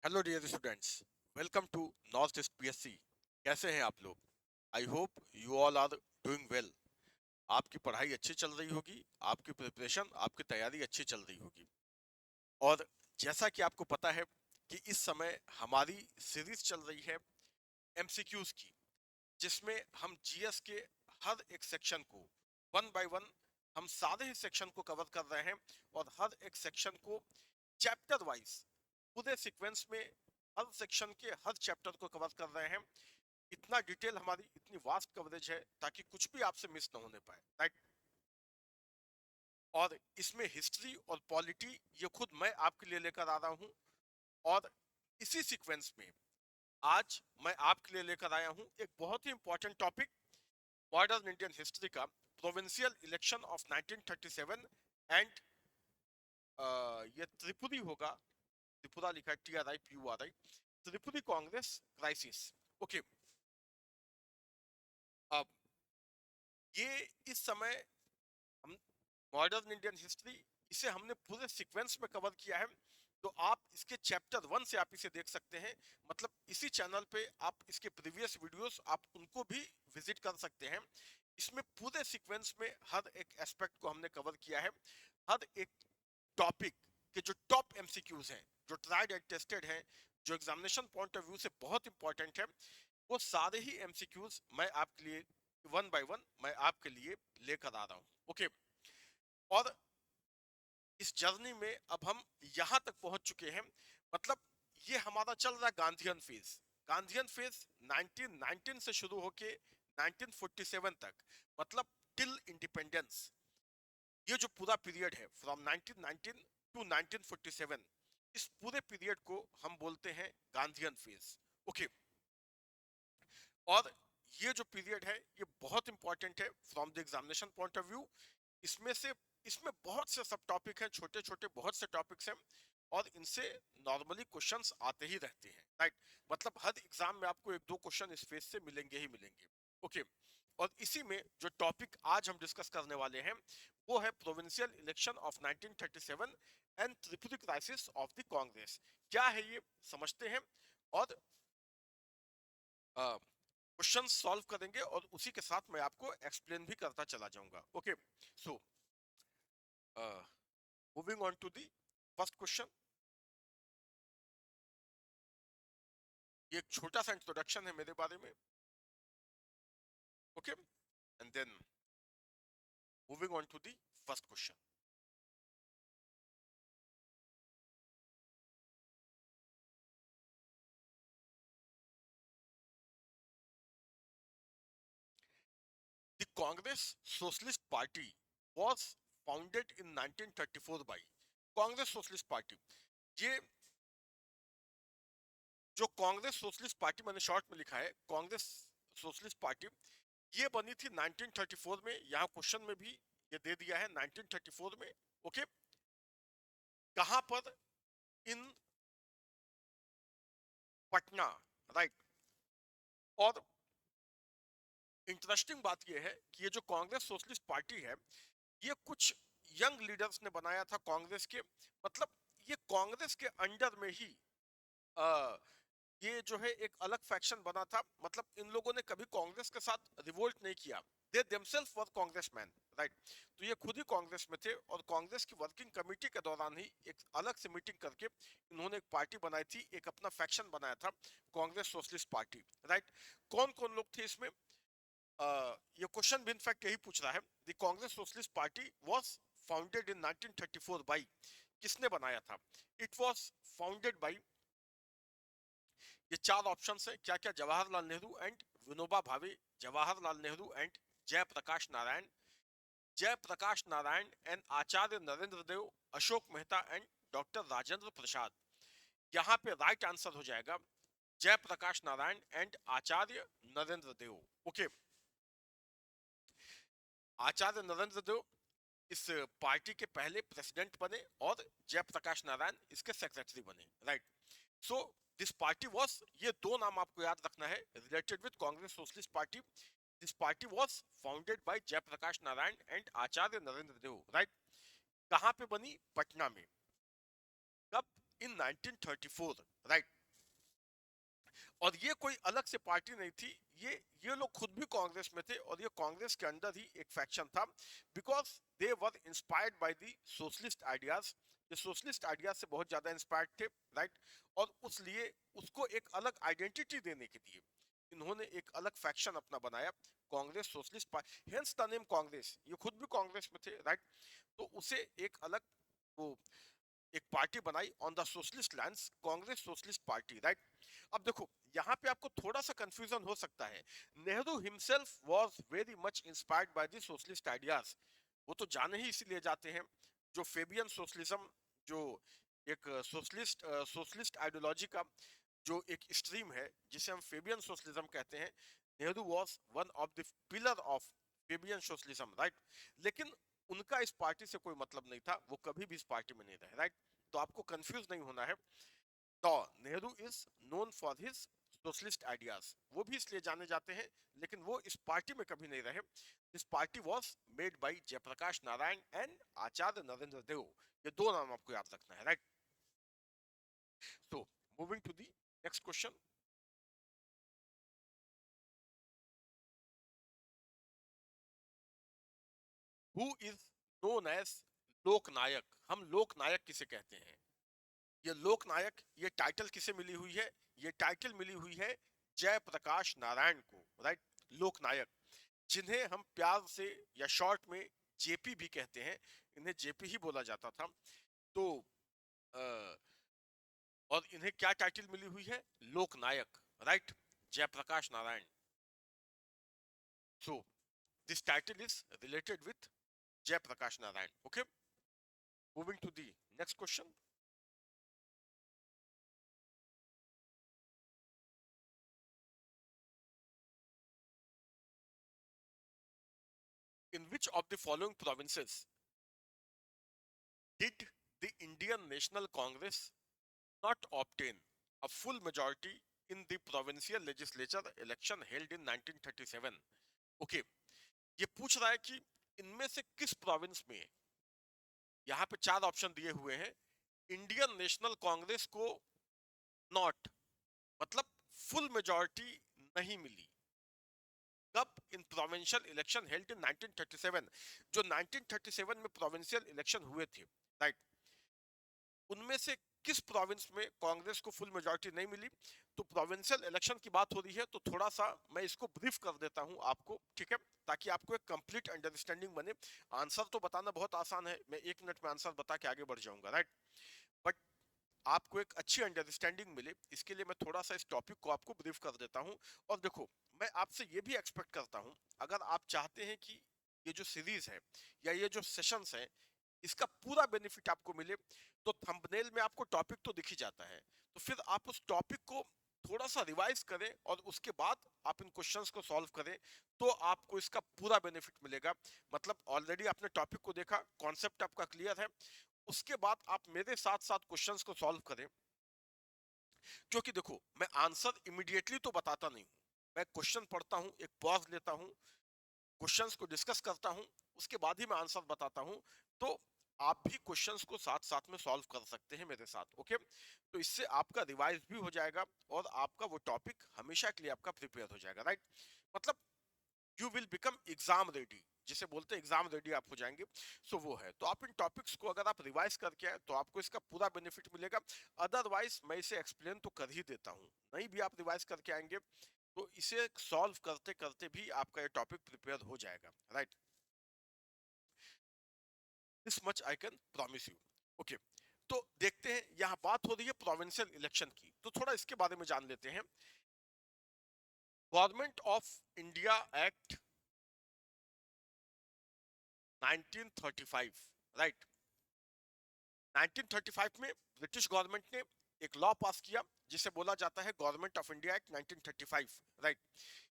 Hello dear students, welcome to North East PSC. कैसे हैं आप लोग? I hope you all are doing well. आपकी पढ़ाई अच्छी चल रही होगी, आपकी प्रिपरेशन, आपकी तैयारी अच्छी चल रही होगी। और जैसा कि आपको पता है कि इस समय हमारी सीरीज चल रही है एमसीक्यूज की, जिसमें हम जीएस के हर एक सेक्शन को वन बाय वन, हम सारे ही सेक्शन को कवर कर रहे हैं। और हर एक सेक्शन को चैप्टर वाइज, पूरे सीक्वेंस में हर सेक्शन के हर चैप्टर को कवर कर रहे हैं। इतना डिटेल, हमारी इतनी वास्ट कवरेज है ताकि कुछ भी आपसे मिस ना होने पाए, राइट। और इसमें हिस्ट्री और पॉलिटी ये खुद मैं आपके लिए लेकर आ रहा हूं। और इसी सीक्वेंस में आज मैं आपके लिए लेकर आया हूं एक बहुत ही important topic, modern Indian history का प्रोविंशियल इलेक्शन ऑफ 1937 एंड ये त्रिपुरी होगा, त्रिपुरा लिखा है TRIPURI, Tripuri Congress crisis. Okay, अब ये इस समय हम मॉडर्न इंडियन हिस्ट्री, इसे हमने पूरे सीक्वेंस में कवर किया है। तो आप इसके चैप्टर 1 से आप इसे देख सकते हैं। मतलब इसी चैनल पे आप इसके प्रीवियस वीडियोस आप उनको भी विजिट कर सकते हैं। इसमें पूरे सीक्वेंस में हर एक एस्पेक्ट को हमने कवर किया है। हर एक टॉपिक के जो टॉप एमसीक्यूज हैं, जो ट्राइड एंड टेस्टेड हैं, जो एग्जामिनेशन पॉइंट ऑफ व्यू से बहुत इंपॉर्टेंट है, वो सारे ही एमसीक्यूज मैं आपके लिए वन बाय वन मैं आपके लिए लेकर आ रहा हूँ। ओके, और इस जर्नी में अब हम यहां तक पहुंच चुके हैं। मतलब ये हमारा चल रहा है गांधीयन फेज। गांधीयन फेज 1919 से शुरू होके 1947 तक, मतलब टिल इंडिपेंडेंस। ये जो पूरा पीरियड है फ्रॉम 1919 टू 1947, इस पूरे पीरियड को हम बोलते हैं गांधीयन फेज। ओके, और ये जो पीरियड है ये बहुत इंपॉर्टेंट है from the examination point of view. इसमें से इसमें बहुत से सब टॉपिक हैं, छोटे छोटे बहुत से टॉपिक्स हैं, और इनसे नॉर्मली क्वेश्चंस आते ही रहते हैं, राइट। मतलब हर एग्जाम में आपको एक दो क्वेश्चन इस फेज से मिलेंगे ही मिलेंगे। ओके, और इसी में जो टॉपिक आज हम डिस्कस करने वाले हैं वो है provincial election of 1937 and Tripuri crisis of the Congress. क्या है ये समझते हैं, और क्वेश्चन सॉल्व करेंगे, और उसी के साथ मैं आपको एक्सप्लेन भी करता चला जाऊंगा। Okay, so moving on to the first question. ये एक छोटा सा इंट्रोडक्शन है मेरे बारे में। Okay, and then moving on to the first question. The Congress Socialist Party was founded in 1934 by Congress Socialist Party. ये जो कांग्रेस सोशलिस्ट पार्टी मैंने शॉर्ट में लिखा है कांग्रेस सोशलिस्ट पार्टी, ये बनी थी 1934 में। यहाँ क्वेश्चन में भी ये दे दिया है 1934 में। ओके, कहां पर? इन पटना, राइट। और इंटरेस्टिंग बात यह है कि ये जो कांग्रेस सोशलिस्ट पार्टी है, ये कुछ यंग लीडर्स ने बनाया था कांग्रेस के। मतलब ये कांग्रेस के अंडर में ही आ, ये जो है एक अलग फैक्शन बना था। मतलब इन लोगों ने कभी कांग्रेस के साथ रिवोल्ट नहीं किया, they themselves were Congressmen, right. तो ये खुद ही कांग्रेस में थे, और कांग्रेस की वर्किंग कमेटी के दौरान ही एक अलग से मीटिंग करके इन्होंने एक पार्टी बनाई थी, एक अपना फैक्शन बनाया था, कांग्रेस सोशलिस्ट पार्टी, राइट। कौन कौन लोग थे इसमें? ये क्वेश्चन भी इनफैक्ट यही पूछ रहा है, the Congress Socialist Party was founded in 1934 by, किसने बनाया था? इट वाज फाउंडेड बाय, ये चार ऑप्शंस है क्या क्या? Jawaharlal Nehru and Vinoba Bhave, Jawaharlal Nehru and Jayaprakash Narayan, Jayaprakash Narayan and Acharya Narendra Dev, Ashok Mehta and doctor Rajendra Prasad. यहाँ पे राइट आंसर हो जाएगा जयप्रकाश नारायण एंड आचार्य नरेंद्र देव। ओके, आचार्य नरेंद्र देव इस पार्टी के पहले प्रेसिडेंट बने, और जयप्रकाश नारायण इसके सेक्रेटरी बने, right. So this party was, ये दो नाम आपको याद रखना है related with Congress Socialist Party. This party was founded by Jayaprakash Narayan and Acharya Narendra Dev, right. कहां पे बनी? पटना में। कब? इन 1934। राइट। और ये कोई अलग से पार्टी नहीं थी, ये लोग खुद भी कांग्रेस में थे और ये कांग्रेस के अंदर ही एक फैक्शन था, because they were inspired by the socialist ideas. ये सोशलिस्ट आइडियाज से बहुत ज्यादा इंस्पायर्ड थे, राइट। और उसलिए उसको एक अलग आइडेंटिटी देने के लिए इन्होंने एक अलग फैक्शन अपना बनाया, Congress Socialist party, hence the name Congress. ये खुद भी कांग्रेस में थे, राइट। तो उसे एक अलग वो एक पार्टी बनाई on the socialist lands, Congress Socialist party, right. अब देखो यहाँ पे आपको थोड़ा सा कंफ्यूजन हो सकता है। Nehru himself was very much inspired by the socialist ideas. वो तो जाने ही इसीलिए जाते हैं, जो फेबियन सोशलिज्म, जो एक सोशलिस्ट आइडियोलॉजी का जो एक स्ट्रीम है जिसे हम फेबियन सोशलिज्म कहते हैं, Nehru was one of the pillar of Fabian socialism, right. लेकिन उनका इस पार्टी से कोई मतलब नहीं था, वो कभी भी इस पार्टी में नहीं रहे, राइट। तो आपको कंफ्यूज नहीं होना है। तो Nehru is known for his socialist ideas, वो भी इसलिए जाने जाते हैं, लेकिन वो इस पार्टी में कभी नहीं रहे। This party was made by Jayaprakash Narayan and Acharya Narendra Dev. ये दो नाम आपको याद रखना है, right. So moving to the next question. Who is known as Loknayak? हम लोकनायक किसे कहते हैं? ये लोकनायक, ये टाइटल किसे मिली हुई है? ये टाइटल मिली हुई है जयप्रकाश नारायण को, राइट। लोकनायक, जिन्हें हम प्यार से या शॉर्ट में जेपी भी कहते हैं, इन्हें जेपी ही बोला जाता था। तो अ, और इन्हें क्या टाइटल मिली हुई है? Loknayak, right, Jayaprakash Narayan. So this title is related with Jayaprakash Narayan, okay. Moving to the next question. In which of the following provinces did the Indian National Congress not obtain a full majority in the provincial legislature election held in 1937? Okay, ये पूछ रहा है कि इनमें से किस province में, यहाँ पे चार ऑप्शन दिए हुए हैं, इंडियन नेशनल कांग्रेस को नॉट मतलब फुल मेजॉरिटी नहीं मिली। कब? इन प्रोविंशियल इलेक्शन हेल्ड इन 1937, जो 1937 में प्रोविंशियल इलेक्शन हुए थे, राइट। उनमें से किस प्रोविंस में कांग्रेस को फुल मेजॉरिटी नहीं मिली? तो प्रोविंशियल इलेक्शन की बात हो रही है, तो थोड़ा सा मैं इसको ब्रीफ कर देता हूं आपको, ठीक है, ताकि आपको एक कंप्लीट अंडरस्टैंडिंग बने। आंसर तो बताना बहुत आसान है, मैं 1 मिनट में आंसर बता के आगे बढ़ जाऊंगा, राइट। बट आपको एक अच्छी अंडरस्टैंडिंग मिले, इसके लिए मैं थोड़ा सा इस टॉपिक को आपको ब्रीफ कर देता हूं। और देखो, मैं आपसे ये भी एक्सपेक्ट करता हूं, अगर आप चाहते हैं कि ये जो सीरीज है या ये जो सेशंस है, इसका पूरा बेनिफिट आपको मिले, तो थंबनेल में आपको टॉपिक तो दिख ही जाता है, तो फिर आप उस टॉपिक को थोड़ा सा रिवाइज करें और उसके बाद आप इन क्वेश्चंस को सॉल्व करें, तो आपको इसका पूरा बेनिफिट मिलेगा। मतलब ऑलरेडी आपने टॉपिक को देखा, कॉन्सेप्ट आपका क्लियर है, उसके बाद आप मेरे साथ साथ क्वेश्चंस को सॉल्व करें। क्योंकि देखो, मैं आंसर इमीडिएटली तो बताता नहीं हूं, मैं क्वेश्चन पढ़ता हूं, एक पॉज लेता हूं, क्वेश्चंस को डिस्कस करता हूं, उसके बाद ही मैं आंसर बताता हूं। तो आप भी क्वेश्चंस को साथ साथ में सॉल्व कर सकते हैं मेरे साथ, ओके। तो इससे आपका रिवाइज भी हो जाएगा और आपका वो टॉपिक हमेशा के लिए आपका प्रिपेयर हो जाएगा, राइट। मतलब you will become exam ready, जिसे बोलते हैं एग्जाम रेडी आप हो जाएंगे। सो वो है, तो आप इन टॉपिक्स को अगर आप रिवाइज करके आए तो आपको इसका पूरा बेनिफिट मिलेगा। अदरवाइज मैं इसे एक्सप्लेन तो कर ही देता हूँ, नहीं भी आप रिवाइज करके आएंगे तो इसे सॉल्व करते करते भी आपका ये टॉपिक प्रिपेयर हो जाएगा, right. This much I can promise you, okay. तो देखते हैं, यहाँ बात हो रही है प्रोविंशियल इलेक्शन की, तो थोड़ा इसके बारे में जान लेते हैं। Government of India act 1935, right. 1935 में ब्रिटिश गवर्नमेंट ने एक लॉ पास किया जिसे बोला जाता है government of India act 1935, right.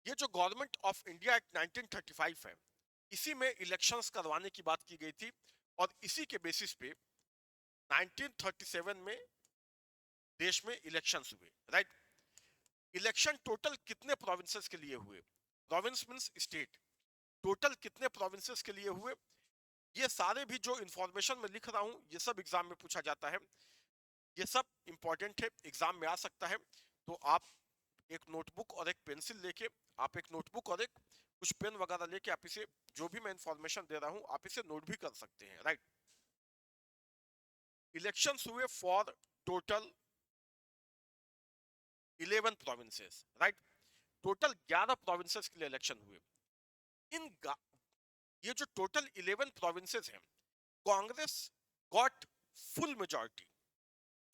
ये जो गवर्नमेंट ऑफ इंडिया एक्ट 1935 है, इसी में इलेक्शंस करवाने की बात की गई थी और इसी के बेसिस पे 1937 में देश में इलेक्शंस हुए, राइट। इलेक्शन टोटल कितने प्रोविंसेस के लिए हुए? Province means state. टोटल कितने प्रोविंसेस के लिए हुए? ये सारे भी जो इंफॉर्मेशन मैं लिख रहा हूं, ये सब एग्जाम में पूछा जाता है। ये सब इंपॉर्टेंट है, एग्जाम में आ सकता है। तो आप एक नोटबुक और एक पेंसिल लेके, आप एक नोटबुक और एक कुछ पेन वगैरह लेके आप इसे, जो भी मैं इंफॉर्मेशन दे रहा हूं, आप इसे नोट भी कर सकते हैं, राइट। इलेक्शंस हुए for total 11 provinces, right. Total 11 provinces के लिए इलेक्शन हुए। इन ये जो टोटल 11 प्रोविंसेस हैं, Congress got full majority,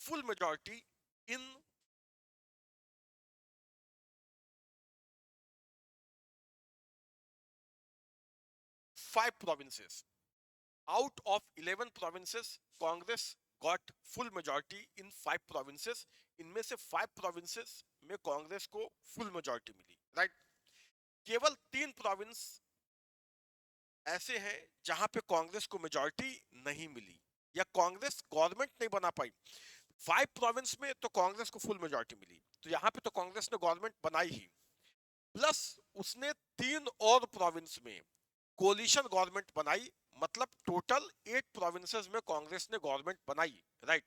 full majority in 5 provinces. Out of 11 provinces, Congress got full majority in 5 provinces. इनमें से 5 provinces में कांग्रेस को फुल मेजॉरिटी मिली, राइट। केवल 3 प्रोविंस ऐसे हैं जहां पे कांग्रेस को मेजॉरिटी नहीं मिली या कांग्रेस गवर्नमेंट नहीं बना पाई। 5 प्रोविंस में तो कांग्रेस को फुल मेजॉरिटी मिली, तो यहाँ पे तो कांग्रेस ने गवर्नमेंट बनाई ही, प्लस उसने 3 और प्रोविंस में कोलिशन गवर्नमेंट बनाई। मतलब टोटल 8 प्रोविंसेस में कांग्रेस ने गवर्नमेंट बनाई, राइट।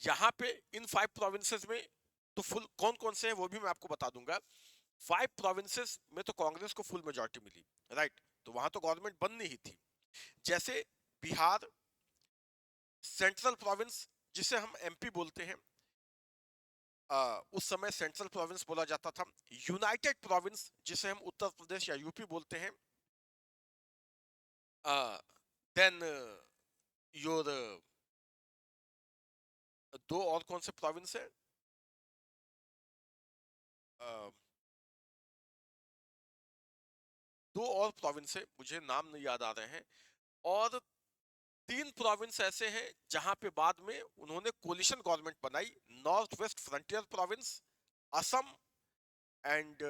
यहां पे इन 5 प्रोविंसेस में तो फुल कौन कौन से हैं वो भी मैं आपको बता दूंगा। 5 प्रोविंसेस में तो कांग्रेस को फुल मेजॉरिटी मिली, राइट। तो वहां तो गवर्नमेंट बननी ही थी। जैसे बिहार, सेंट्रल प्रोविंस जिसे हम एमपी बोलते हैं, उस समय सेंट्रल प्रोविंस बोला जाता था। यूनाइटेड प्रोविंस जिसे हम उत्तर प्रदेश या यूपी बोलते हैं। देन योर दो और कौन से प्रोविंस है, दो और प्रोविंस है, मुझे नाम नहीं याद आ रहे हैं। और 3 प्रोविंस ऐसे हैं जहां पे बाद में उन्होंने कोलिशन गवर्नमेंट बनाई। North west frontier province, Assam and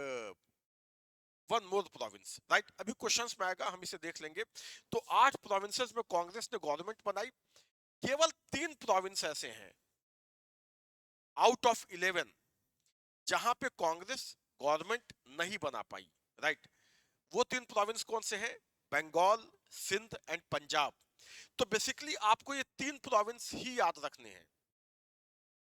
one more province, right. अभी क्वेश्चंस में आएगा, हम इसे देख लेंगे। तो 8 प्रोविंसेस में कांग्रेस ने गवर्नमेंट बनाई। केवल 3 प्रोविंस ऐसे हैं आउट ऑफ 11 जहां पे कांग्रेस गवर्नमेंट नहीं बना पाई, राइट। वो 3 प्रोविंस कौन से हैं? बंगाल, सिंध एंड पंजाब। तो बेसिकली आपको ये 3 प्रोविंस ही याद रखने हैं,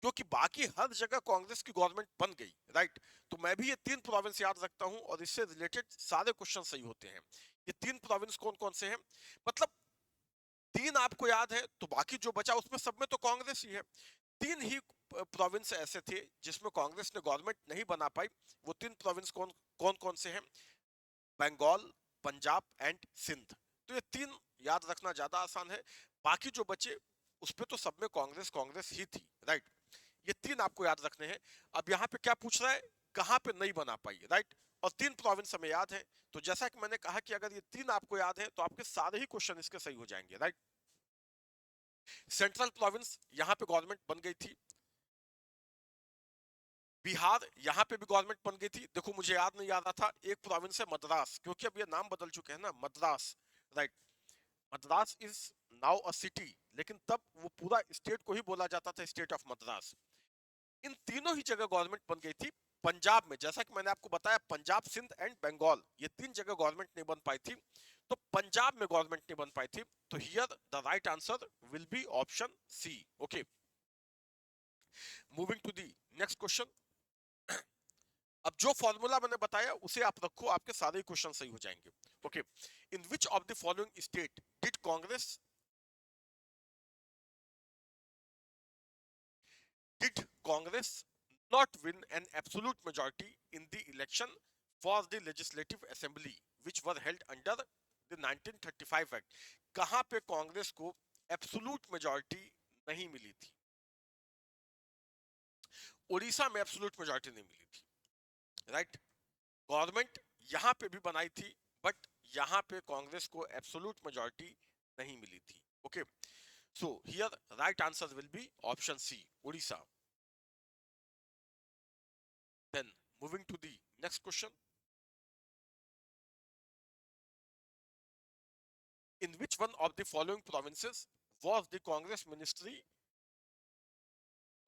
क्योंकि बाकी हर जगह कांग्रेस की गवर्नमेंट बन गई, राइट। तो मैं भी ये 3 प्रोविंस याद रखता हूं और इससे रिलेटेड सारे क्वेश्चन सही होते हैं। ये 3 प्रोविंस कौन कौन से हैं? मतलब 3 आपको याद है तो बाकी जो बचा उसमें सब में तो कांग्रेस ही है। 3 ही प्रोविंस ऐसे थे जिसमें कांग्रेस ने गवर्नमेंट नहीं बना पाई। वो 3 प्रोविंस कौन कौन कौन से हैं? बंगाल, पंजाब एंड सिंध। तो ये 3 याद रखना ज्यादा आसान है। बाकी जो बचे उस पे तो सब में कांग्रेस कांग्रेस ही थी, राइट। ये 3 आपको याद रखने हैं। अब यहाँ पे क्या पूछ रहा है? कहां पे नहीं बना पाई, राइट। और 3 प्रोविंस हमें याद है। तो जैसा कि मैंने कहा कि अगर ये 3 आपको याद है तो आपके सारे ही क्वेश्चन इसके सही हो जाएंगे, राइट। सेंट्रल प्रोविंस यहां पे गवर्नमेंट बन गई थी। बिहार यहां पे भी गवर्नमेंट बन गई थी। देखो मुझे याद नहीं आ रहा था, एक प्रोविंस है मद्रास, क्योंकि अब ये नाम बदल चुके हैं ना, Madras, right. Madras is now a city, लेकिन तब वो पूरा स्टेट को ही बोला जाता था स्टेट ऑफ मद्रास। इन तीनों ही जगह गवर्नमेंट बन गई थी। पंजाब में जैसा कि मैंने आपको बताया, पंजाब, सिंध एंड बंगाल, ये 3 जगह गवर्नमेंट नहीं बन पाई थी। तो पंजाब में गवर्नमेंट नहीं बन पाई थी। तो here the right answer will be option C, okay. Moving to the next question. अब जो फॉर्मूला मैंने बताया उसे आप रखो, आपके सारे क्वेश्चन सही हो जाएंगे, okay. In which of the following state did Congress not win an absolute majority in the election for the Legislative Assembly which were held under the 1935 Act? कहां पे कांग्रेस को एब्सोल्यूट मेजॉरिटी नहीं मिली थी? उड़ीसा में एब्सोल्यूट मेजॉरिटी नहीं मिली थी, राइट। गवर्नमेंट यहां पे भी बनाई थी, बट यहां पे कांग्रेस को एब्सोल्यूट मेजॉरिटी नहीं मिली थी, okay. So here right answer will be option C, Orissa. Then moving to the next question. In which one of the following provinces was the Congress ministry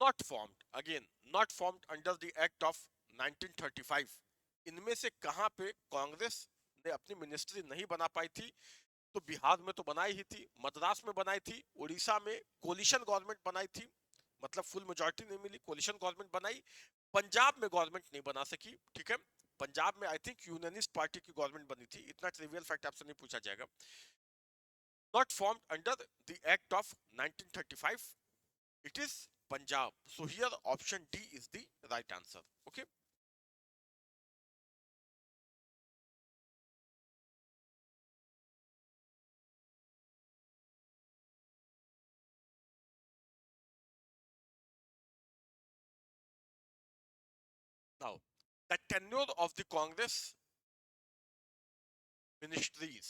not formed? Again, not formed under the Act of 1935. इनमें से कहां पे कांग्रेस ने अपनी ministry नहीं बना पाई थी? तो बिहार में तो बनाई ही थी, मद्रास में बनाई थी, उड़ीसा में कोलिशन गवर्नमेंट बनाई थी, मतलब फुल मेजोरिटी नहीं मिली, कोलिशन गवर्नमेंट बनाई। पंजाब में गवर्नमेंट नहीं बना सकी, ठीक है। पंजाब में आई थिंक यूनियनिस्ट पार्टी की गवर्नमेंट बनी थी, इतना ट्रिवियल फैक्ट आपसे नहीं पूछा जाएगा। Not formed under the act of 1935, it is Punjab. So here option D is the right answer. Okay, now the tenure of the Congress ministries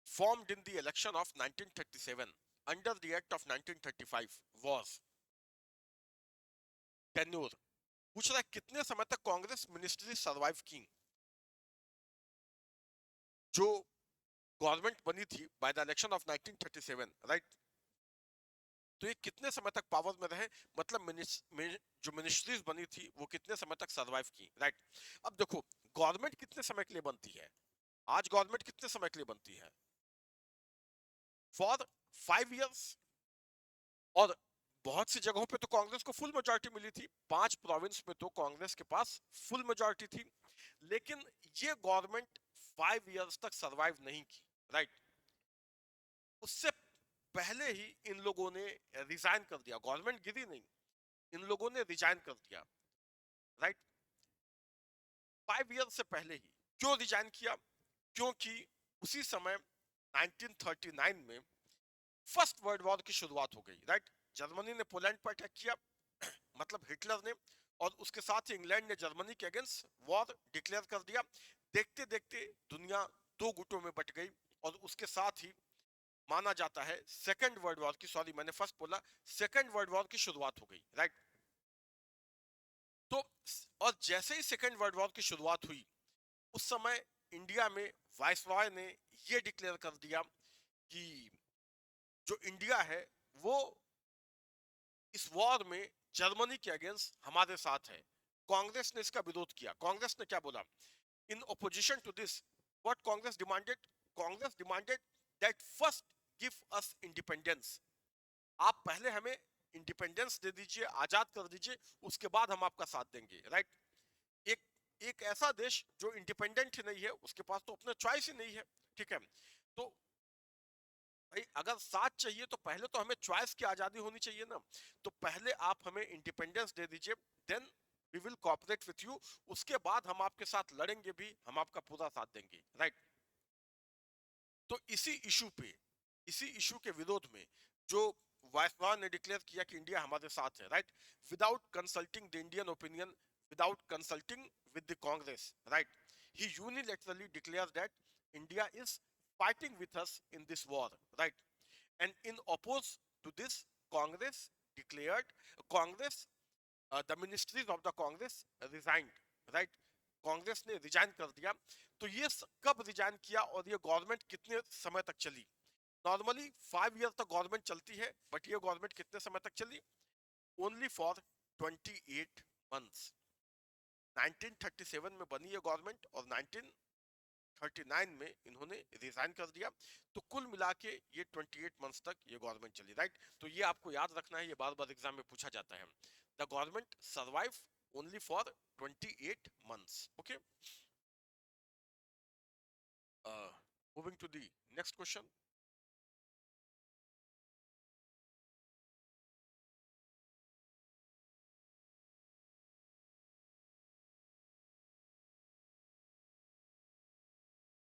formed in the election of 1937 under the act of 1935 was tenure। पूछ रहा है कितने समय तक Congress ministry survive की, जो government बनी थी by the election of 1937, right. तो ये कितने समय तक पावर में रहे, मतलब जो मिनिस्ट्रीज बनी थी वो कितने समय तक सरवाइव की, राइट। अब देखो गवर्नमेंट कितने समय के लिए बनती है, आज गवर्नमेंट कितने समय के लिए बनती है, फॉर 5 इयर्स। और बहुत सी जगहों पे तो कांग्रेस को फुल मेजोरिटी मिली थी, 5 प्रोविंस में तो कांग्रेस के पास फुल मेजोरिटी थी। लेकिन ये गवर्नमेंट 5 इयर्स तक सरवाइव नहीं की, राइट। उससे पहले ही इन लोगों ने रिजाइन कर दिया, गवर्नमेंट गिरी नहीं, इन लोगों ने रिजाइन कर दिया, राइट। 5 इयर्स से पहले ही क्यों रिजाइन किया, क्योंकि उसी समय 1939 में फर्स्ट वर्ल्ड वॉर की शुरुआत हो गई, राइट। जर्मनी ने पोलैंड पर अटैक किया, मतलब हिटलर ने, और उसके साथ ही इंग्लैंड ने जर्मनी के अगेंस्ट वॉर डिक्लेयर कर दिया। देखते देखते दुनिया दो गुटों में बट गई, और उसके साथ ही माना जाता है सेकेंड वर्ल्ड वॉर की, सॉरी मैंने फर्स्ट बोला, सेकेंड वर्ल्ड वॉर की शुरुआत हो गई, राइट। तो और जैसे ही सेकेंड वर्ल्ड वॉर की शुरुआत हुई, उस समय इंडिया में वाइसरॉय ने यह डिक्लेयर कर दिया कि जो इंडिया है वो इस वॉर में जर्मनी के अगेंस्ट हमारे साथ है। कांग्रेस ने इसका विरोध किया। कांग्रेस ने क्या बोला, in opposition to this what Congress demanded that first give us independence. आप पहले हमें इंडिपेंडेंस दे दीजिए, आजाद कर दीजिए, उसके बाद हम आपका साथ देंगे, राइट। एक एक ऐसा देश जो इंडिपेंडेंट ही नहीं है, उसके पास तो अपना चॉइस ही नहीं है, ठीक है। तो भाई अगर साथ चाहिए तो पहले तो हमें चॉइस की आजादी होनी चाहिए ना। तो पहले आप हमें इंडिपेंडेंस दे दीजिए, then we will cooperate with you, उसके बाद हम आपके साथ लड़ेंगे भी, हम आपका पूरा साथ देंगे, राइट। तो इसी इशू के विरोध में जो वायसरॉय ने डिक्लेयर किया कि इंडिया हमारे साथ है, right, without consulting the Indian opinion, without consulting with the Congress, right, he unilaterally declare that India is fighting with us in this war, right? And in oppose to this, Congress declared, Congress, the ministries of the Congress resigned, right? Congress ने resign कर दिया। तो ये कब resign किया और ये government कितने समय तक चली? नॉर्मली 5 ईयर तक गवर्नमेंट चलती है, बट ये गवर्नमेंट कितने समय तक चली? Only for 28 months. 1937 में बनी ये गवर्नमेंट और 1939 में इन्होंने रिजाइन कर दिया। तो कुल मिला के ये 28 मंथ्स तक ये गवर्नमेंट चली, राइट। तो ये आपको याद रखना है, ये बार बार एग्जाम में पूछा जाता है। The government survive only for 28 months. Okay, moving to the next question.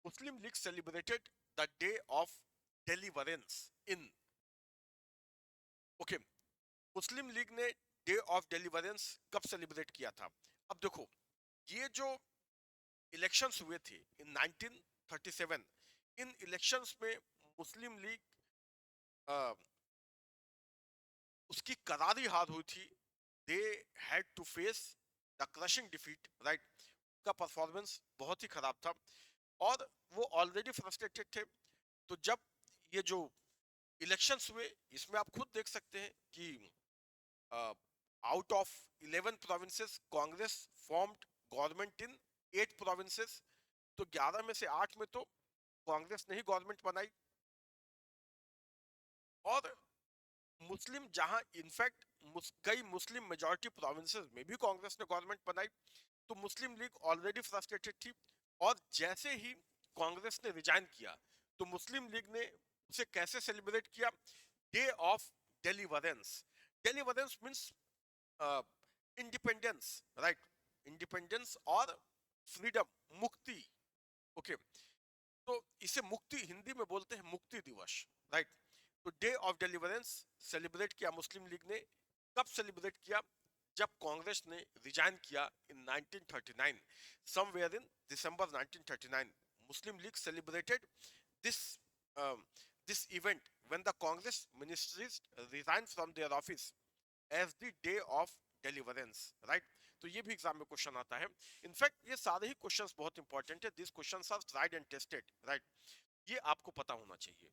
Muslim League celebrated the day of deliverance in, ओके, मुस्लिम लीग ने डे ऑफ डिलीवरेंस कब सेलिब्रेट किया था? अब देखो ये जो इलेक्शंस हुए थे इन 1937, इन इलेक्शंस में मुस्लिम लीग उसकी करारी हार हुई थी। They had to face the crushing defeat, right. का परफॉर्मेंस बहुत ही खराब था और वो ऑलरेडी फ्रस्ट्रेटेड थे। तो जब ये जो इलेक्शंस हुए, इसमें आप खुद देख सकते हैं कि out of 11 provinces Congress formed government in 8 provinces. तो 11 में से 8 में तो कांग्रेस ने ही गवर्नमेंट बनाई। और मुस्लिम जहां इनफैक्ट कई मुस्लिम मेजॉरिटी प्रोविंसेस में भी कांग्रेस ने गवर्नमेंट बनाई, तो मुस्लिम लीग ऑलरेडी फ्रस्ट्रेटेड थी। और जैसे ही कांग्रेस ने रिजाइन किया तो मुस्लिम लीग ने उसे कैसे सेलिब्रेट किया? Day of deliverance. Deliverance means independence, right? Independence और फ्रीडम, मुक्ति। ओके, तो इसे मुक्ति हिंदी में बोलते हैं मुक्ति दिवस, राइट? तो डे ऑफ डेलिवरेंस सेलिब्रेट किया मुस्लिम लीग ने। कब सेलिब्रेट किया? जब कांग्रेस ने रिजाइन किया in 1939, somewhere in December 1939, Muslim League celebrated this this event when the Congress ministries resign from their office as the day of deliverance, right? तो ये भी एग्जाम में क्वेश्चन आता है। इनफैक्ट ये सारे ही क्वेश्चंस बहुत इंपॉर्टेंट है, this questions are tried and tested, right? ये आपको पता होना चाहिए।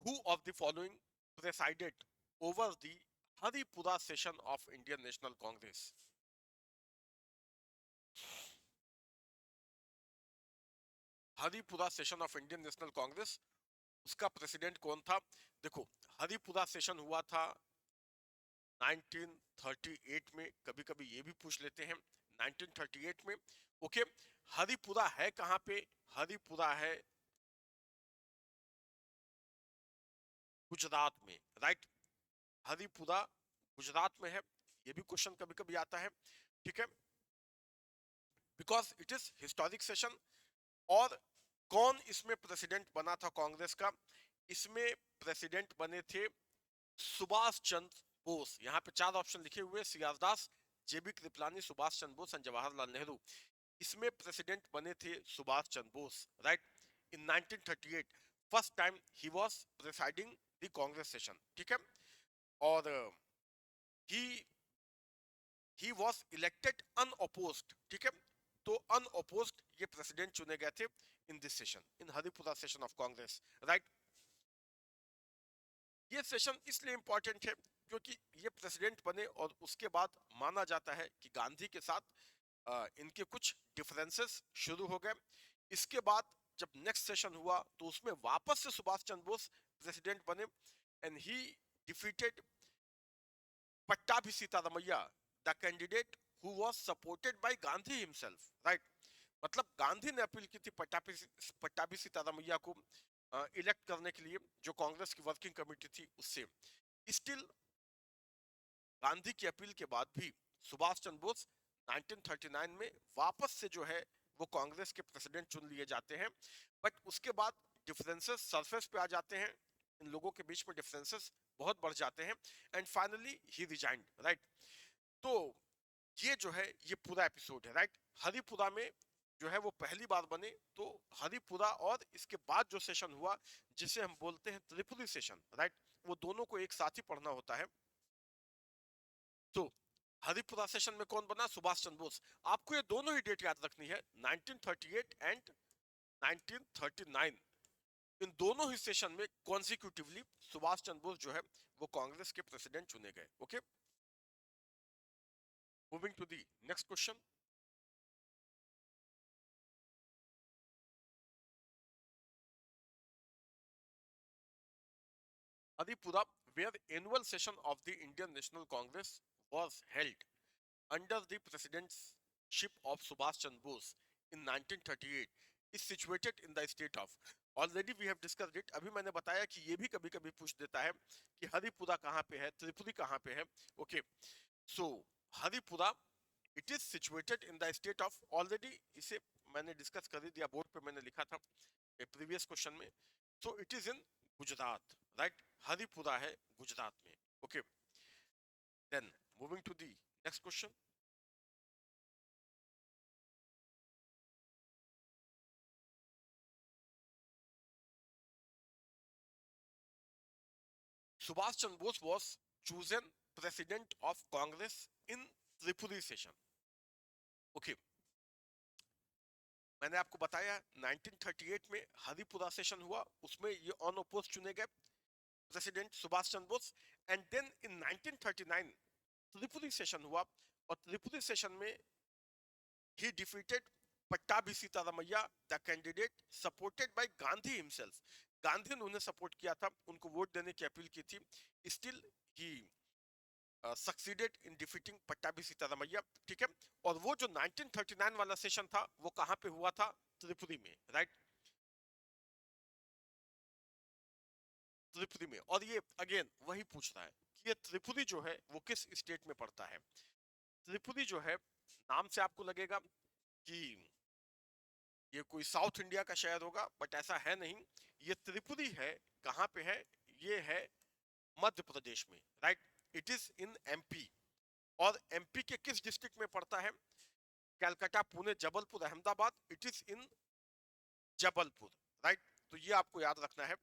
Who of the following presided over the Haripura session of Indian National Congress? Haripura session of Indian national Congress, उसका प्रेसिडेंट कौन था? देखो, हरिपुरा सेशन हुआ था 1938 में, कभी कभी ये भी पूछ लेते हैं 1938 में। ओके, हरिपुरा है कहां पे? हरिपुरा है गुजरात में, राइट? हरिपुरा गुजरात में है। ये भी क्वेश्चन कभी कभी आता है, ठीक है? Because it is historic session. और कौन इसमें प्रेसिडेंट बना था कांग्रेस का? इसमें प्रेसिडेंट बने थे सुभाष चंद्र बोस। यहाँ पे चार ऑप्शन लिखे हुए, सियारदास, जेबी कृपलानी, सुभाष चंद्र बोस एंड जवाहरलाल नेहरू। इसमें प्रेसिडेंट बने थे Subhash Chandra Bose, right? In 1938 first time he was presiding the Congress session, ठीक है? और he he was elected unopposed, ठीक है? तो अनअपोज्ड ये प्रेसिडेंट चुने गए थे in this session, in Haripura session of Congress, right? ये सेशन इसलिए इंपॉर्टेंट है क्योंकि ये प्रेसिडेंट बने और उसके बाद माना जाता है कि गांधी के साथ इनके कुछ डिफरेंसेस शुरू हो गए। इसके बाद जब नेक्स्ट सेशन हुआ तो उसमें वापस से सुभाष चंद्र बोस प्रेसिडेंट बने and he defeated Pattabhi Sitaramayya, the candidate who was supported by Gandhi himself, right? मतलब गांधी ने अपील की थी पट्टाभी सीतारामैया को इलेक्ट करने के लिए, जो कांग्रेस की वर्किंग कमेटी थी उससे। स्टिल गांधी की अपील के बाद भी सुभाष चंद्र बोस 1939 में वापस से जो है वो कांग्रेस के प्रेसिडेंट चुन लिए जाते हैं। बट उसके बाद डिफरेंसेस सरफेस पे आ जाते हैं, इन लोगों के बीच में डिफरेंसेस बहुत बढ़ जाते हैं and finally he resigned, right? तो ये जो है ये पूरा एपिसोड है, राइट? हरिपुरा में जो है वो पहली बार बने, तो हरिपुरा और इसके बाद जो सेशन हुआ जिसे हम बोलते हैं त्रिपुरी सेशन, राइट? वो दोनों को एक साथ ही पढ़ना होता है। तो हरिपुरा सेशन में कौन बना? सुभाष चंद्र बोस। आपको ये दोनों ही डेट याद रखनी है, 1938 एंड 1939। इन दोनों ही सेशन में कॉन्सिक्यूटिवली सुभाष चंद्र बोस जो है वो कांग्रेस के प्रेसिडेंट चुने गए। Okay, moving to the next question. Adipura, where annual session of the Indian National Congress was held under the presidency of Subhash Chandra Bose in 1938, is situated in the state of. Already we have discussed it. अभी मैंने बताया कि ये भी कभी कभी पूछ देता है कि हरिपुरा कहाँ पे है, त्रिपुरी कहाँ पे है। Okay, so Haripura it is situated in the state of, already इसे मैंने डिस्कस कर ही दिया, बोर्ड पे मैंने लिखा था प्रीवियस क्वेश्चन में। So it is in Gujarat, right? Haripura है गुजरात में। Okay, then moving to the next question. Subhash Chandra Bose was chosen president of Congress in Tripuri session. Okay, मैंने आपको बताया 1938 में हरिपुरा सेशन हुआ, उसमें ये अनअपोज चुने गए president Subhash Chandra Bose. And then in 1939 Tripuri session हुआ और त्रिपुरी सेशन में he defeated Pattabhi Sitaramayya, the candidate supported by Gandhi himself. Gandhi ने उन्हें सपोर्ट किया था, उनको वोट देने की अपील की थी। Still he succeeded in defeating Pattabhi Sitaramayya, ठीक है। और वो जो 1939 वाला सेशन था वो कहां पे हुआ था? त्रिपुरी में, राइट, त्रिपुरी में। और ये अगेन वही पूछ रहा है कि ये त्रिपुरी जो है वो किस स्टेट में पड़ता है। त्रिपुरी जो है, नाम से आपको लगेगा कि ये कोई साउथ इंडिया का शहर होगा, बट ऐसा है नहीं। ये त्रिपुरी है, कहां पे है? ये है मध्य प्रदेश में, right. It is in MP. और एमपी के किस डिस्ट्रिक्ट में पड़ता है? Calcutta, Pune, Jabalpur, Ahmedabad, it is in Jabalpur, right. तो ये आपको याद रखना है।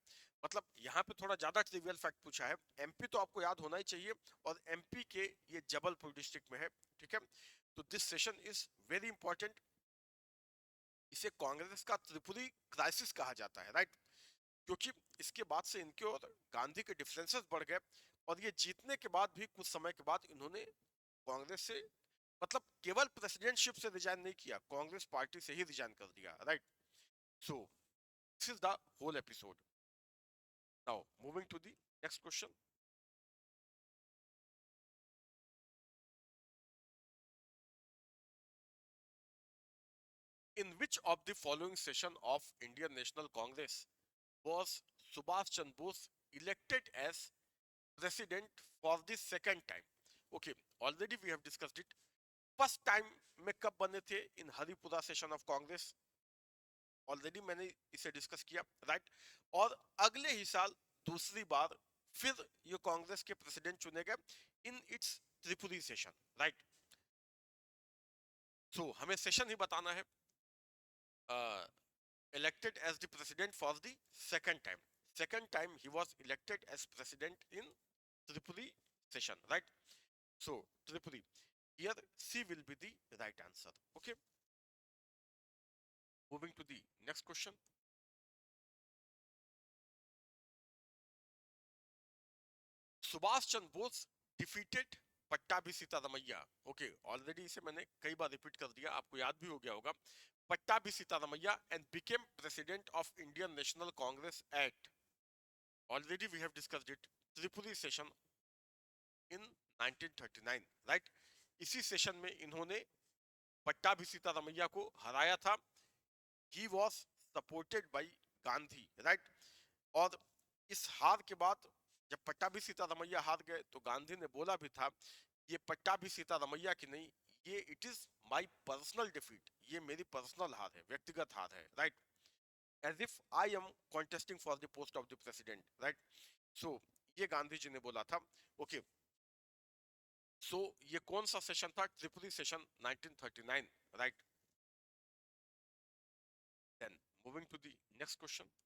मतलब यहाँ पे थोड़ा ज्यादा ट्रिवियल फैक्ट पूछा है। एमपी तो आपको याद होना ही चाहिए, और एमपी के ये जबलपुर डिस्ट्रिक्ट में है, ठीक है। तो this session is very important. इसे कांग्रेस का त्रिपुरी क्राइसिस कहा जाता है, राइट, क्योंकि इसके बाद से इनके और गांधी के डिफरेंसेस बढ़ गए। और ये जीतने के बाद भी कुछ समय के बाद इन्होंने कांग्रेस से, मतलब केवल प्रेसिडेंटशिप से रिजाइन नहीं किया, कांग्रेस पार्टी से ही रिजाइन कर दिया, right. So this is the whole episode. Now moving to the next question. In which of the following session of Indian National Congress was Subhash Chandra Bose elected as president for the second time? Okay, already we have discussed it. First time में कब बने थे? In Haripura session of Congress. Already मैंने इसे discuss किया, right. और अगले ही साल दूसरी बार फिर ये कांग्रेस के प्रेसिडेंट चुने गए in its Tripuri session, right. So हमें सेशन ही बताना है। elected as the president for the second time. Second time he was elected as president in Tripuri session, right? So Tripuri. Here C will be the right answer. Okay. Moving to the next question. Subhash Chandra Bose defeated Pattabhi Sitaramayya. Okay, already इसे मैंने कई बार repeat कर दिया, आपको याद भी हो गया होगा। Pattabhi Sitaramayya and became president of Indian national Congress at, already we have discussed it, Tripuri session in 1939, right. इसी सेशन में इन्होंने पट्टाभी सीतारमैया को हराया था। He was supported by Gandhi, right. और इस हार के बाद जब पट्टाभी सीतारमैया हार गए तो गांधी ने बोला भी था, ये पट्टाभी सीतारमैया की नहीं, ये it is my personal defeat, ये मेरी पर्सनल हार है, व्यक्तिगत हार है, right. As if I am contesting for the post of the president, right. So ये गांधी जी ने बोला था। ओके, सो ये कौन सा सेशन था? Tripuri session 1939, right. Then moving to the next question.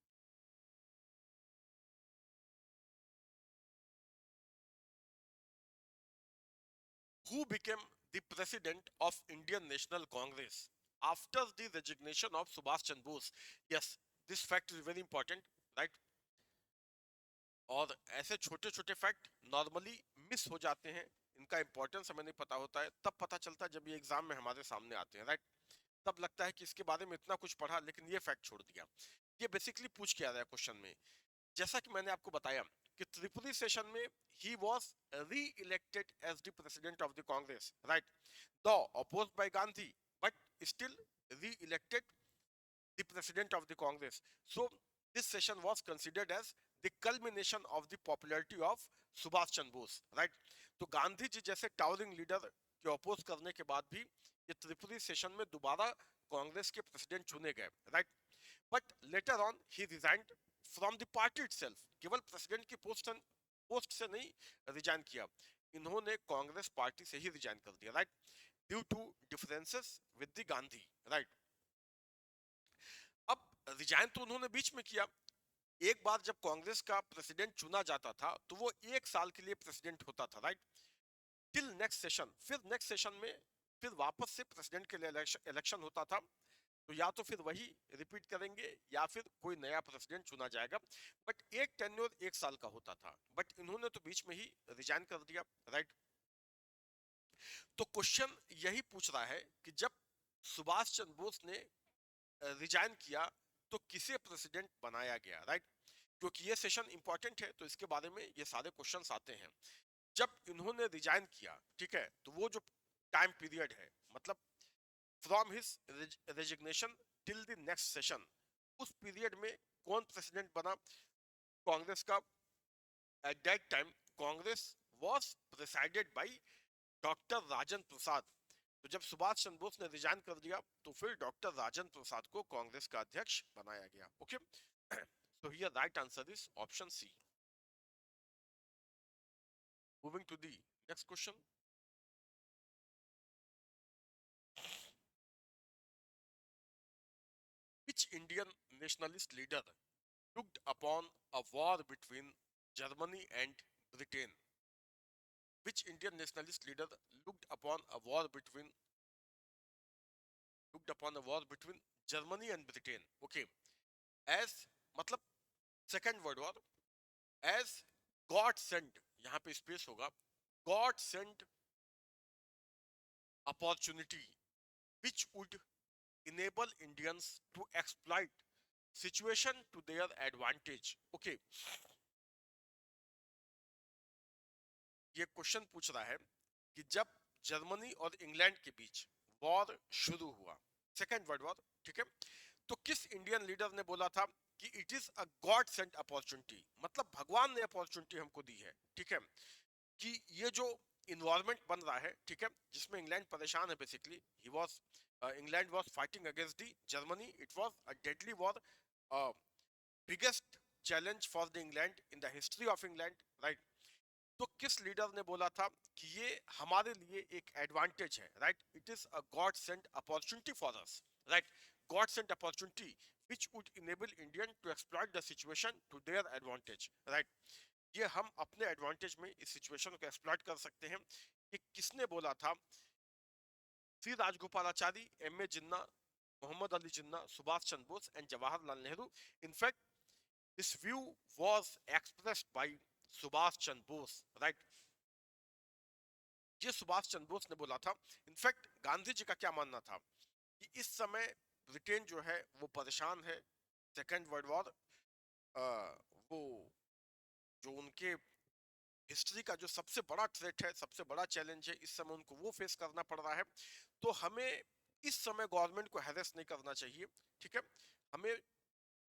Who became the president of Indian National Congress after the resignation of Subhash Chandra Bose? Yes, this fact is very important, right? और ऐसे छोटे छोटे fact normally miss हो जाते हैं, इनका importance हमें नहीं पता होता है, तब पता चलता है जब ये एग्जाम में हमारे सामने आते हैं, राइट। तब लगता है कि इसके बारे में इतना कुछ पढ़ा लेकिन ये फैक्ट छोड़ दिया। ये बेसिकली पूछ के आ रहा है क्वेश्चन में। जैसा कि मैंने आपको बताया कि त्रिपुरी सेशन में he was re-elected as the president of the Congress, right, though opposed by Gandhi, but still re-elected the president of the Congress. So this session was considered as the culmination of the popularity of Subhash Chandra Bose, right. तो गांधी जी जैसे towering leader के oppose करने के बाद भी ये Tripuri session में दोबारा कांग्रेस के प्रेसिडेंट चुने गए, right. But later on he resigned from the party itself. केवल प्रेसिडेंट की पोस्ट से नहीं रिजाइन किया, इन्होंने कांग्रेस पार्टी से ही रिजाइन कर दिया, right, due to differences with the Gandhi, right. अब रिजाइन तो उन्होंने बीच में किया। एक बार जब कांग्रेस का प्रेसिडेंट चुना जाता था तो वो 1 साल के लिए प्रेसिडेंट होता था, राइट, टिल नेक्स्ट सेशन। फिर नेक्स्ट सेशन में फिर वापस से प्रेसिडेंट के लिए इलेक्शन होता था। तो या तो फिर वही रिपीट करेंगे या फिर कोई नया प्रेसिडेंट चुना जाएगा। बट एक टेन्योर 1 साल का होता था, बट इन्होंने तो बीच में ही रिजाइन कर दिया, राइट। तो क्वेश्चन यही पूछ रहा है कि जब सुभाष चंद्र बोस ने रिजाइन किया तो किसे प्रेसिडेंट बनाया गया, राइट। क्योंकि ये सेशन इंपॉर्टेंट है तो इसके बारे में ये सारे क्वेश्चंस आते हैं। जब इन्होंने रिजाइन किया, ठीक है, तो वो जो टाइम पीरियड है, मतलब from his resignation till the next session, उस पीरियड में कौन प्रेसिडेंट बना कांग्रेस का? At that time Congress was presided by doctor Rajendra Prasad. तो जब सुभाष चंद्र बोस ने रिजाइन कर दिया तो फिर डॉक्टर राजेंद्र प्रसाद को कांग्रेस का अध्यक्ष बनाया गया। Okay, so here right answer is option C. Moving to the next question. Which Indian nationalist leader looked upon a war between Germany and Britain? Which Indian nationalist leader looked upon a war between Germany and Britain? Okay, as मतलब second word war, as God sent, यहाँ पे space होगा, God sent opportunity which would enable Indians to exploit situation to their advantage. Okay, ये question पूछ रहा है कि जब जर्मनी और इंग्लैंड के बीच वॉर शुरू हुआ, सेकेंड वर्ल्ड वॉर, ठीक है, तो किस इंडियन लीडर ने बोला था कि it is a God sent opportunity, मतलब भगवान ने अपॉर्चुनिटी हमको दी है, ठीक है, कि ये जो इन्वायरमेंट बन रहा है, ठीक है, जिसमें इंग्लैंड परेशान है, basically he was England was fighting against the Germany, it was a deadly war, biggest challenge for the England in the history of England, right. तो किस लीडर ने बोला था कि ये हमारे लिए एक एडवांटेज है, right, it is a God sent opportunity for us, right, God sent opportunity which would enable Indian to exploit the situation to their advantage, right। ये हम अपने एडवांटेज में इस सिचुएशन को एक्सप्लॉइट कर सकते हैं। ये किसने बोला था? C Rajagopalachari, M A Jinnah, Mohammad Ali Jinnah, Subhash Chandra Bose and Jawaharlal Nehru. In fact this view was expressed by Subhash Chandra Bose, right. ये सुभाष चंद्र बोस ने बोला था। इनफैक्ट गांधी जी का क्या मानना था कि इस समय ब्रिटेन जो है वो परेशान है, सेकेंड वर्ल्ड वॉर, वो जो उनके हिस्ट्री का जो सबसे बड़ा थ्रेट है, सबसे बड़ा चैलेंज है, इस समय उनको वो फेस करना पड़ रहा है। तो हमें इस समय गवर्नमेंट को हैरेस नहीं करना चाहिए, ठीक है, हमें,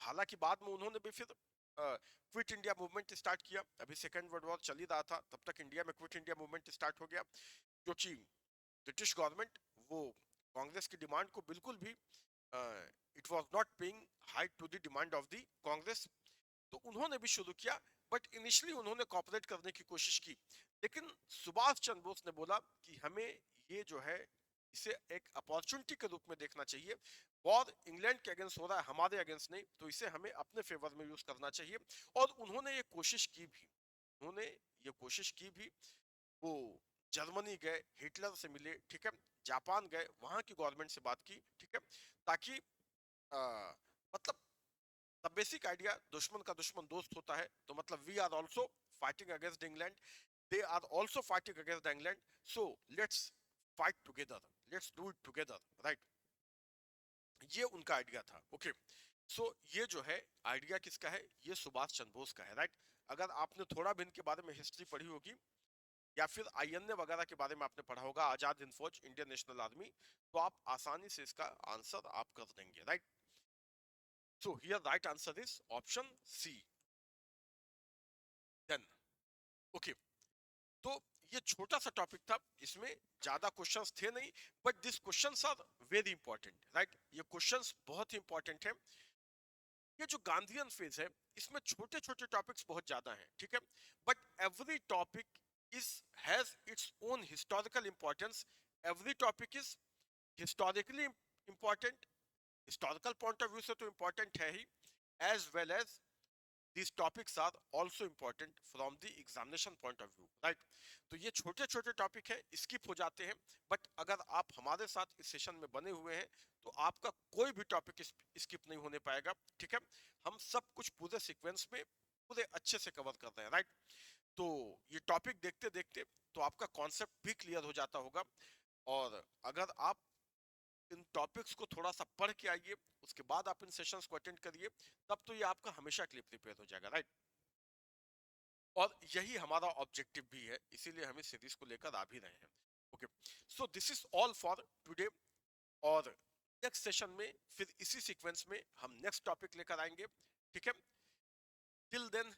हालांकि बाद में उन्होंने भी फिर क्विट इंडिया मूवमेंट स्टार्ट किया। अभी सेकेंड वर्ल्ड वॉर चल ही रहा था, तब तक इंडिया में क्विट इंडिया मूवमेंट स्टार्ट हो गया, क्योंकि ब्रिटिश गवर्नमेंट वो कांग्रेस की डिमांड को बिल्कुल भी, it was not paying heed to the demand of the Congress. तो उन्होंने भी शुरू किया, बट इनिशियली उन्होंने कॉपरेट करने की कोशिश की, लेकिन सुभाष चंद्र बोस ने बोला कि हमें ये जो है इसे एक अपॉर्चुनिटी के रूप में देखना चाहिए। वॉर इंग्लैंड के अगेंस्ट हो रहा है, हमारे अगेंस्ट नहीं, तो इसे हमें अपने फेवर में यूज करना चाहिए। और उन्होंने ये कोशिश की भी, उन्होंने ये कोशिश की भी। वो जर्मनी गए, हिटलर से मिले, ठीक है, जापान गए, वहां की गवर्नमेंट से बात की, ठीक है, ताकि मतलब द बेसिक आइडिया, दुश्मन का दुश्मन दोस्त होता है, तो मतलब we are also fighting against England, they are also fighting against England, so let's fight together, let's do it together, right. ये उनका आइडिया था। ओके, सो ये जो है आइडिया किसका है? ये सुभाष चंद्र बोस का है, राइट। अगर आपने थोड़ा भी इनके बारे में हिस्ट्री पढ़ी होगी या फिर आईएनए वगैरह के बारे में आपने पढ़ा होगा, आजाद हिंद फौज, इंडियन नेशनल आर्मी, तो आप आसानी से इसका आंसर आप कर देंगे, right. So here right answer is option C. Then okay, तो ये छोटा सा टॉपिक था, इसमें ज्यादा क्वेश्चंस थे नहीं, but this questions are very important, right. ये क्वेश्चंस बहुत ही इंपॉर्टेंट है। ये जो गांधीयन फेज है, इसमें छोटे छोटे टॉपिक्स बहुत ज्यादा हैं, ठीक है, but every topic is has its own historical importance. Every topic is historically important, historical point of view से तो इंपॉर्टेंट है ही, as well as these topics are also important from the examination point of view, right। तो ये छोटे छोटे topic है, skip हो जाते हैं, बट अगर आप हमारे साथ इस सेशन में बने हुए हैं तो आपका कोई भी टॉपिक स्किप नहीं होने पाएगा, ठीक है। हम सब कुछ पूरे सीक्वेंस में पूरे अच्छे से कवर कर रहे हैं, राइट। तो ये टॉपिक देखते देखते तो आपका कॉन्सेप्ट भी क्लियर हो जाता होगा। और अगर आप इन टॉपिक्स को थोड़ा सा पढ़ के आइए, उसके बाद आप इन सेशंस को अटेंड करिए, तब तो ये आपका हमेशा के लिए प्रिपेयर हो जाएगा, राइट। और यही हमारा ऑब्जेक्टिव भी है, इसीलिए हम इस सीरीज को लेकर आ भी रहे हैं। Okay, so this is all for today. और नेक्स्ट सेशन में फिर इसी सीक्वेंस में हम नेक्स्ट टॉपिक लेकर आएंगे, ठीक है। Till then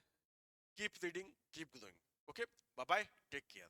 keep reading, keep growing. Okay, bye bye, take care.